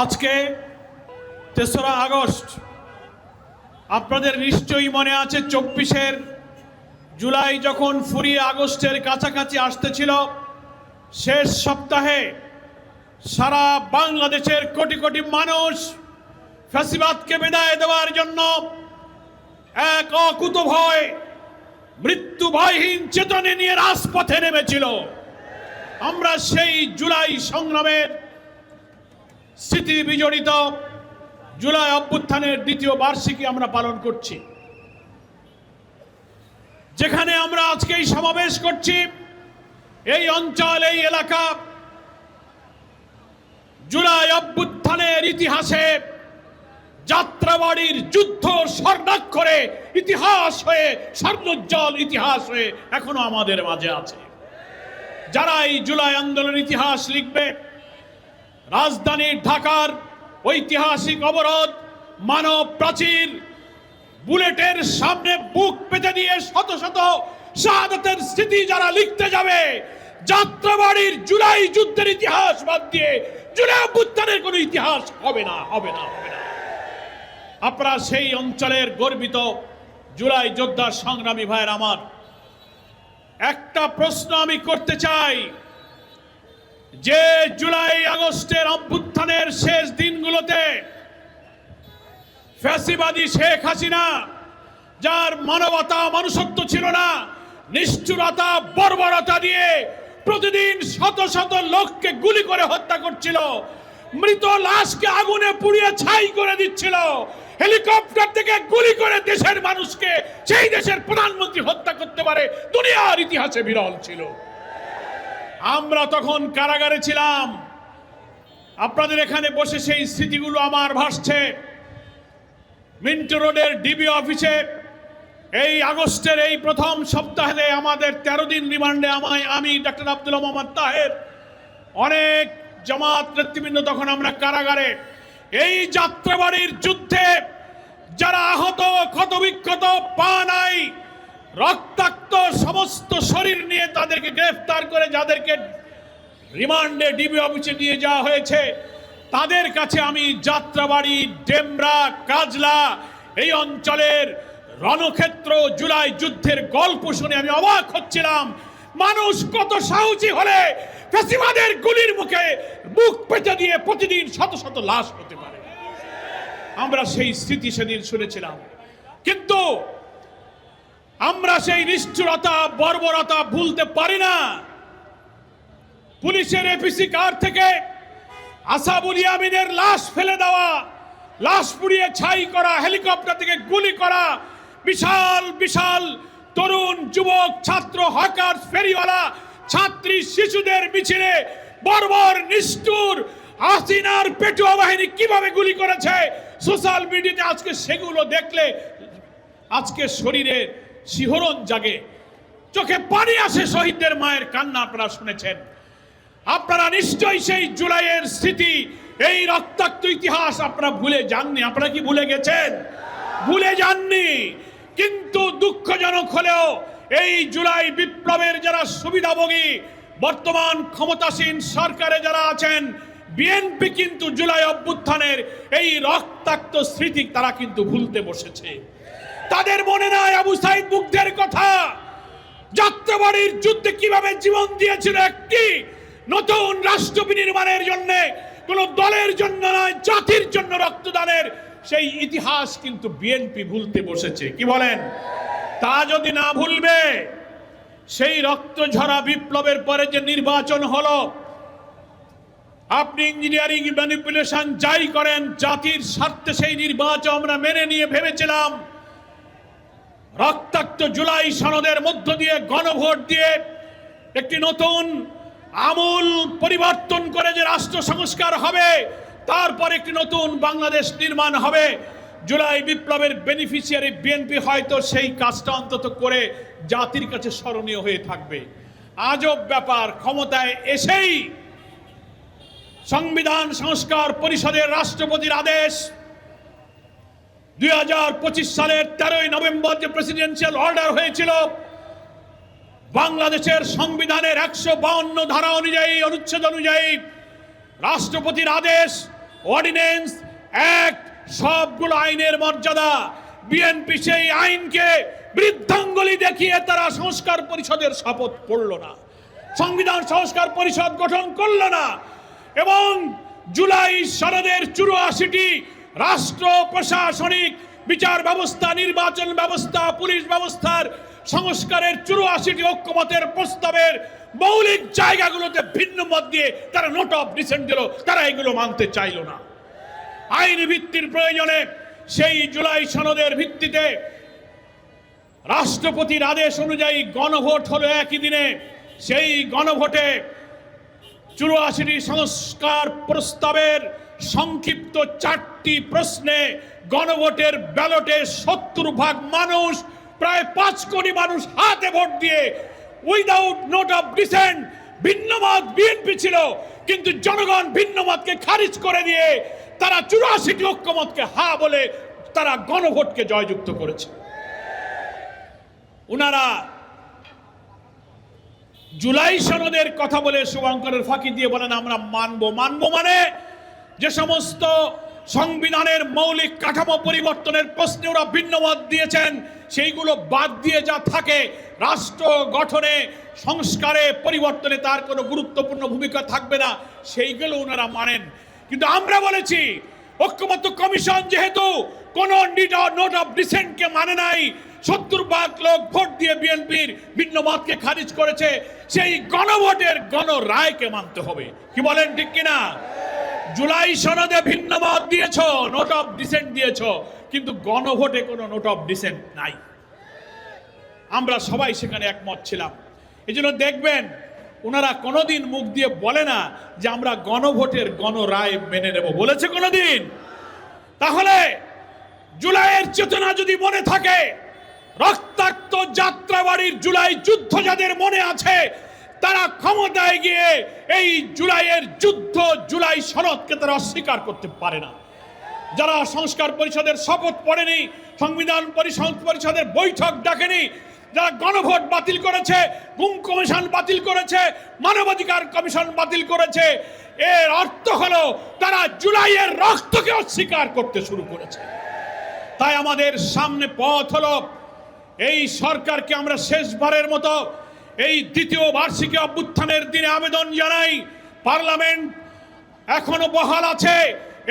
আজকে ৩রা আগস্ট আপনাদের নিশ্চয়ই মনে আছে ২৪ জুলাই যখন ফুরিয়ে আগস্টের কাছাকাছি আসতেছিল, শেষ সপ্তাহে সারা বাংলাদেশের কোটি কোটি মানুষ ফ্যাসিবাদকে বিদায় দেওয়ার জন্য এক অকুতভয় মৃত্যু ভয়হীন চেতনা নিয়ে রাজপথে নেমেছিল। আমরা সেই জুলাই সংগ্রামের স্মৃতি বিজড়িত জুলাই অভ্যুত্থানের দ্বিতীয় বার্ষিকী আমরা পালন করছি। যেখানে আমরা আজকে এই সমাবেশ করছি, এই অঞ্চল, এই এলাকা জুলাই অভ্যুত্থানের ইতিহাসে যাত্রাবাড়ির যুদ্ধ স্বর্ণাক্ষরে ইতিহাস হয়ে, স্বর্ণোজ্জ্বল ইতিহাস হয়ে এখনো আমাদের মাঝে আছে। যারা এই জুলাই আন্দোলনের ইতিহাস লিখবে, রাজধানী ঢাকার ঐতিহাসিক অবরোধ, মানব প্রাচীর, বুলেটের সামনে বুক পেতে দিয়ে শত শত শাহাদাতের স্মৃতি যারা লিখতে যাবে, যাত্রাবাড়ির জুলাই যুদ্ধের ইতিহাস বাদ দিয়ে জুলাই অভ্যুত্থানের কোনো ইতিহাস হবে না, হবে না, হবে না। আপনারা সেই অঞ্চলের গর্বিত জুলাই যোদ্ধা সংগ্রামী ভাইয়ের, আমার একটা প্রশ্ন আমি করতে চাই, যে জুলাই আগস্টের অভ্যুত্থানের শেষ দিনগুলোতে ফ্যাসিবাদী শেখ হাসিনা, যার মানবতা মনুষ্যত্ব ছিল না, নিষ্ঠুরতা বর্বরতা দিয়ে প্রতিদিন শত শত লোককে গুলি করে হত্যা করছিল, মৃত লাশকে আগুনে পুড়িয়ে ছাই করে দিচ্ছিল, হেলিকপ্টার থেকে গুলি করে দেশের মানুষকে, সেই দেশের প্রধানমন্ত্রী হত্যা করতে পারে, দুনিয়ার ইতিহাসে বিরল ছিল। আমরা তখন কারাগারে ছিলাম। আপনাদের এখানে বসে সেই স্মৃতিগুলো আমার ভাসছে। মিন্টো রোডের ডিবি অফিসে এই আগস্টের এই প্রথম সপ্তাহে আমাদের 13 দিন রিমান্ডে আমি ডাক্তার আব্দুল মোহাম্মদ তাহের, অনেক জামাত নেতৃবৃন্দ, তখন আমরা কারাগারে। এই যাত্রাবাড়ির যুদ্ধে যারা আহত, ক্ষতবিক্ষত, পা নাই, রক্তাক্ত সমস্ত শরীর নিয়ে তাদেরকে গ্রেফতার করে যাদেরকে রিমান্ডে ডিবি অফিসে নিয়ে যাওয়া হয়েছে, তাদের কাছে আমি যাত্রাবাড়ি, ডেমরা, কাজলা এই অঞ্চলের রণক্ষেত্র জুলাই যুদ্ধের গল্প শুনে আমি অবাক হচ্ছিলাম। মানুষ কত সাহসী হলে ফ্যাসিবাদের গুলির মুখে মুখ পেতে দিয়ে প্রতিদিন শত শত লাশ হতে পারে। আমরা সেই স্মৃতি সেদিন শুনেছিলাম, কিন্তু আমরা সেই নিষ্ঠুরতা, বর্বরতা ভুলতে পারি না। পুলিশের এপিসি কার থেকে আসাবুল ইয়ামিনের লাশ ফেলে দেওয়া, লাশ পুড়িয়ে ছাই করা, হেলিকপ্টার থেকে গুলি করা, বিশাল বিশাল তরুণ, যুবক, ছাত্র, হকার, ফেরিওয়ালা, ছাত্রী, শিশুদের মিছিলে বর্বর নিষ্ঠুর হাসিনার পেটুয়া বাহিনী কিভাবে গুলি করেছে, সোশ্যাল মিডিয়াতে আজকে সেগুলো দেখলে আজকে শরীরে শিহরণ জাগে, চোখে পানি আসে, শহীদদের মায়ের কান্না আপনারা শুনেছেন। আপনারা নিশ্চয়ই সেই জুলাইয়ের স্মৃতি, এই রক্তাক্ত ইতিহাস আপনারা ভুলে যাননি। আপনারা কি ভুলে গেছেন? ভুলে যাননি। কিন্তু দুঃখজনক হলেও এই জুলাই বিপ্লবের যারা সুবিধাভোগী, বর্তমান ক্ষমতাসীন সরকারে যারা আছেন, বিএনপি কিন্তু জুলাই অভ্যুত্থানের এই রক্তাক্ত স্মৃতি তারা কিন্তু ভুলতে বসেছে। তাদের মনে নাই আবু সাইদ মুগ্ধের কথা, যাত্রাবাড়ির যুদ্ধে কিভাবে জীবন দিয়েছিল একটি নতুন রাষ্ট্র বিনির্মাণের জন্য, কোন দলের জন্য নয়, জাতির জন্য রক্তদানের সেই ইতিহাস কিন্তু বিএনপি ভুলতে বসেছে। কি বলেন? তা যদি না ভুলবে, সেই রক্ত ঝরা বিপ্লবের পরে যে নির্বাচন হলো, আপনি ইঞ্জিনিয়ারিং ম্যানিপুলেশন যাই করেন, জাতির স্বার্থে সেই নির্বাচন আমরা মেনে নিয়ে ভেবেছিলাম রক্তাক্ত জুলাই সনদের মধ্য দিয়ে, গণভোট দিয়ে একটি নতুন আমূল পরিবর্তন করে যে রাষ্ট্র সংস্কার হবে, তারপর একটি নতুন বাংলাদেশ নির্মাণ হবে। জুলাই বিপ্লবের বেনিফিশিয়ারি বিএনপি হয়তো সেই কাজটা অন্তত করে জাতির কাছে স্মরণীয় হয়ে থাকবে। আজব ব্যাপার, ক্ষমতায় এসেই সংবিধান সংস্কার পরিষদের রাষ্ট্রপতির আদেশ 2025 সালের 13ই নভেম্বর যে প্রেসিডেন্সিয়াল অর্ডার হয়েছিল, বাংলাদেশের সংবিধানের 152 ধারা অনুযায়ী, অনুচ্ছেদ অনুযায়ী রাষ্ট্রপতির আদেশ অর্ডিন্যান্স, অ্যাক্ট সবগুলো আইনের মর্যাদা। বিএনপি সেই আইনকে বৃদ্ধাঙ্গুলি দেখিয়ে তারা সংস্কার পরিষদের শপথ পড়ল না, সংবিধান সংস্কার পরিষদ গঠন করল না, এবং জুলাই সনদের 84টি রাষ্ট্র প্রশাসনিক বিচার ব্যবস্থা, নির্বাচন ব্যবস্থা, পুলিশ ব্যবস্থার সংস্কারের 84টি ঐক্যমতের প্রস্তাবের মৌলিক জায়গাগুলোতে ভিন্ন মত দিয়ে তারা নোট অফ ডিসেন্ট দিল, তারা এগুলো মানতে চাইল না। আইন ভিত্তির প্রয়োজনে সেই জুলাই সনদের ভিত্তিতে রাষ্ট্রপতির আদেশ অনুযায়ী গণভোট হলো একই দিনে। সেই গণভোটে 84টি সংস্কার প্রস্তাবের সংক্ষিপ্ত 4টি প্রশ্নে গণভোটের ব্যালটে 70% মানুষ, প্রায় 5 কোটি মানুষ হাতে ভোট দিয়ে উইদাউট নোট অফ ডিসেন্ট, ভিন্ন মত বিএনপি ছিল কিন্তু জনগণ ভিন্ন মতকে খারিজ করে দিয়ে তারা 84টি ঐক্যমতকে হা বলে তারা গণভোটকে জয়যুক্ত করেছে। উনারা জুলাই সনদের কথা বলে শুভঙ্করের ফাঁকি দিয়ে বলেন আমরা মানবো। মানে যে সমস্ত সংবিধানের মৌলিক কাঠামো পরিবর্তনের প্রশ্নে ওরা ভিন্ন মত দিয়েছেন সেইগুলো বাদ দিয়ে যা থাকে, রাষ্ট্র গঠনে, সংস্কারে, পরিবর্তনে তার কোনো গুরুত্বপূর্ণ ভূমিকা থাকবে না, সেইগুলো ওনারা মানেন। কিন্তু আমরা বলেছি ঐক্যমত্য কমিশন যেহেতু কোন নোট অফ ডিসেন্টকে মানে নাই, 70% লোক ভোট দিয়ে বিএনপির ভিন্ন মতকে খারিজ করেছে, সেই গণভোটের গণরায়কে মানতে হবে। কি বলেন, ঠিক কিনা? জুলাই সনদে ভিন্ন মত দিয়েছ, নোট অফ ডিসেন্ট দিয়েছ, কিন্তু গণভোটে কোনো নোট অফ ডিসেন্ট নাই। আমরা সবাই সেখানে একমত ছিলাম। এই জন্য দেখবেন ওনারা কোনোদিন মুখ দিয়ে বলে না যে আমরা গণভোটের গণরায় মেনে নেব, বলেছে কোনোদিন? তাহলে জুলাইয়ের চেতনা যদি মনে থাকে, রক্তাক্ত যাত্রাবাড়ির জুলাই যুদ্ধ যাদের মনে আছে, তারা ক্ষমতায় গিয়ে এই জুলাইয়ের যুদ্ধ, জুলাই সনদকে তারা অস্বীকার করতে পারে না। যারা সংস্কার পরিষদের শপথ পড়েনি, সংবিধান পরিষদের বৈঠক ডাকেনি, যারা গণভোট বাতিল করেছে, গুম কমিশন বাতিল করেছে, মানবাধিকার কমিশন বাতিল করেছে, এর অর্থ হলো তারা জুলাইয়ের রক্তকে অস্বীকার করতে শুরু করেছে। তাই আমাদের সামনে পথ হলো এই সরকারকে আমরা শেষবারের মতো এই দ্বিতীয় বার্ষিকী অভ্যুত্থানের দিনে আবেদন জানাই, পার্লামেন্ট এখনো বহাল আছে,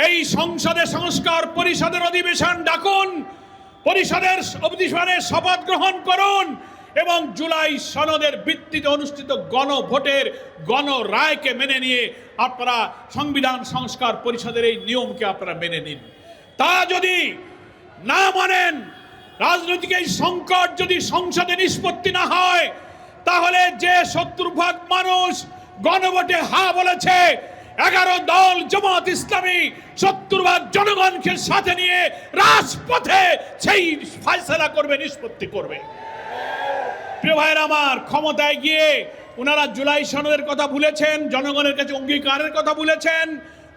এই সংসদে সংস্কার পরিষদের অধিবেশন ডাকুন, পরিষদের অধিবেশনে শপথ গ্রহণ করুন এবং জুলাই সনদের ভিত্তিতে অনুষ্ঠিত গণভোটের গণরায়কে মেনে নিয়ে আপনারা সংবিধান সংস্কার পরিষদের এই নিয়মকে আপনারা মেনে নিন। তা যদি না মানেন, রাজনৈতিক এই সংকট যদি সংসদে নিষ্পত্তি না হয়, তাহলে যে 70% মানুষ গণভোটে হা বলেছে, 11 দল জামাত ইসলামী 70% জনগণকে সাথে নিয়ে রাজপথে সেই ফয়সালা করবে, নিষ্পত্তি করবে। প্রিয় ভাইরা আমার, ক্ষমতায় গিয়ে ওনারা জুলাই সনদের কথা ভুলেছেন, জনগণের কাছে অঙ্গীকারের কথা ভুলেছেন।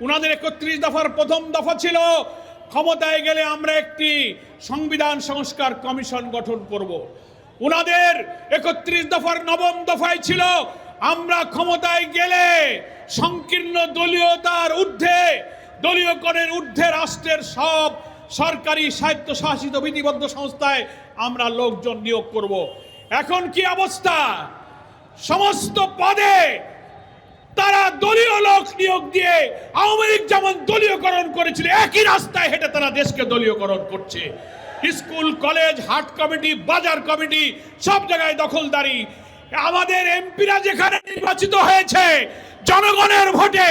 ওনাদের 31 দফার প্রথম দফা ছিল ক্ষমতায় গেলে আমরা একটি সংবিধান সংস্কার কমিশন গঠন করব। ওনাদের 31 দফার নবম দফায় ছিল আমরা ক্ষমতায় গেলে সংকীর্ণ দলীয়তার ঊর্ধ্বে, দলীয়করণের ঊর্ধ্বে রাষ্ট্রের সব সরকারি স্বায়ত্তশাসিত বিধিবদ্ধ সংস্থায় আমরা লোকজন নিয়োগ করব। এখন কি অবস্থা? সমস্ত পদে তারা দলীয় লোক নিয়োগ দিয়ে আওয়ামী লীগ যেমন দলীয়করণ করেছিল, একই রাস্তায় হেঁটে তারা দেশকে দলীয়করণ করছে। স্কুল, কলেজ, হাট কমিটি, বাজার কমিটি, সব জায়গায় দখলদারি। আমাদের এমপিরা যেখানে নির্বাচিত হয়েছে জনগণের ভোটে,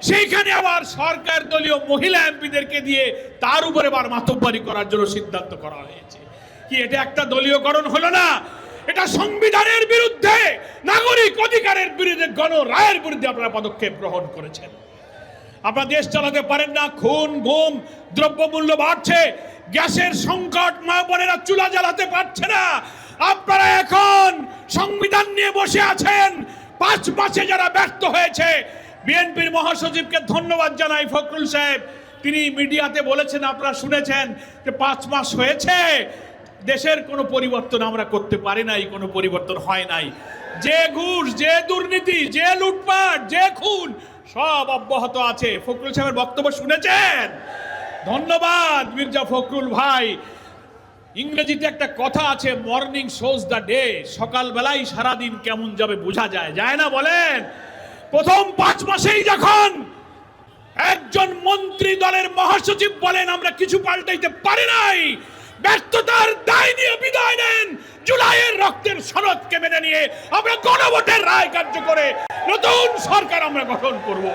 সেইখানে আবার সরকার দলীয় মহিলা এমপিদেরকে দিয়ে তার উপরে আবার মাতব্বরি করার জন্য সিদ্ধান্ত করা হয়েছে। কি এটা একটা দলীয়করণ হলো না? এটা সংবিধানের বিরুদ্ধে, নাগরিক অধিকারের বিরুদ্ধে, গণরায়ের বিরুদ্ধে আপনারা পদক্ষেপ গ্রহণ করেছেন। আপনারা দেশ চালাতে পারেন না, খুন, গুম, দ্রব্যমূল্য বাড়ছে, গ্যাসের সংকট, মা বোনেরা চুলা জ্বালাতে পারছে না। আপনারা এখন সংবিধান নিয়ে বসে আছেন। 5 মাসে যারা ব্যর্থ হয়েছে, বিএনপির মহাসচিবকে ধন্যবাদ জানাই, ফখরুল সাহেব, তিনি মিডিয়াতে বলেছেন, আপনারা শুনেছেন যে 5 মাস হয়েছে, দেশের কোনো পরিবর্তন আমরা করতে পারি নাই, কোনো পরিবর্তন হয় নাই। যে ঘুষ, যে দুর্নীতি, যে লুটপাট, যে খুন, সব অব্যাহত আছে। ফখরুল সাহেবের বক্তব্য শুনেছেন? ধন্যবাদ মির্জা ফখরুল ভাই। ইংরেজিতে একটা কথা আছে, মর্নিং শোজ দ্য ডে। সকালবেলায় সারাদিন কেমন যাবে বোঝা যায়, যায় না বলেন? প্রথম 5 মাসেই যখন একজন মন্ত্রী দলের মহাসচিব বলেন আমরা কিছু পাল্টাইতে পারি নাই, ব্যর্থতার দায় নিয়ে বিদায় নেন, জুলাইয়ের রক্তের সনদকে মেনে নিয়ে আমরা গণভোটের রায় কার্যকরে নতুন সরকার আমরা গঠন করব।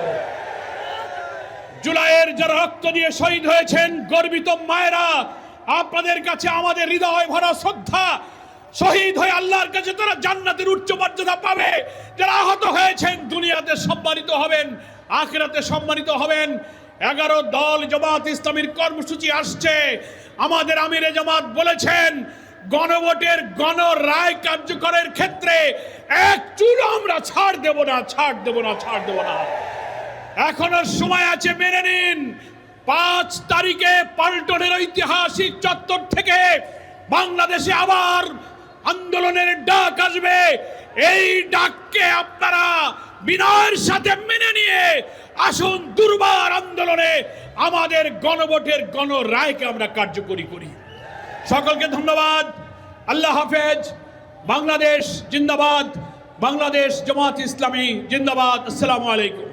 জুলাইয়ের যারা রক্ত দিয়ে শহীদ হয়েছেন, গর্বিত মায়েরা, আপনাদের কাছে আমাদের হৃদয় ভরা শ্রদ্ধা। শহীদ হয়ে আল্লাহর কাছে তারা জান্নাতের উচ্চ মর্যাদা পাবে। যারা আহত হয়েছেন দুনিয়াতে সম্মানিত হবেন, আখিরাতে সম্মানিত হবেন। 11 দল জামাত ইসলামীর কর্মসূচি আসছে। আমাদের আমিরে জামাত বলেছেন গণভোটের গণ রায় কার্যকরের ক্ষেত্রে এক চুল আমরা ছাড় দেব না, ছাড় দেব না, ছাড় দেব না। এখনো সময় আছে, মেনে নিন। 5 তারিখে পাল্টনের ঐতিহাসিক চত্বর থেকে বাংলাদেশে আবার আন্দোলনের ডাক আসবে। এই ডাককে আপনারা বিনয়ের সাথে মেনে নিয়ে আসুন, দুর্বার আন্দোলনে আমাদের গণভোটের গণ রায়কে আমরা কার্যকরী করি। সকলকে ধন্যবাদ। আল্লাহ হাফেজ। বাংলাদেশ জিন্দাবাদ। বাংলাদেশ জামাত ইসলামী জিন্দাবাদ। আসসালামু আলাইকুম।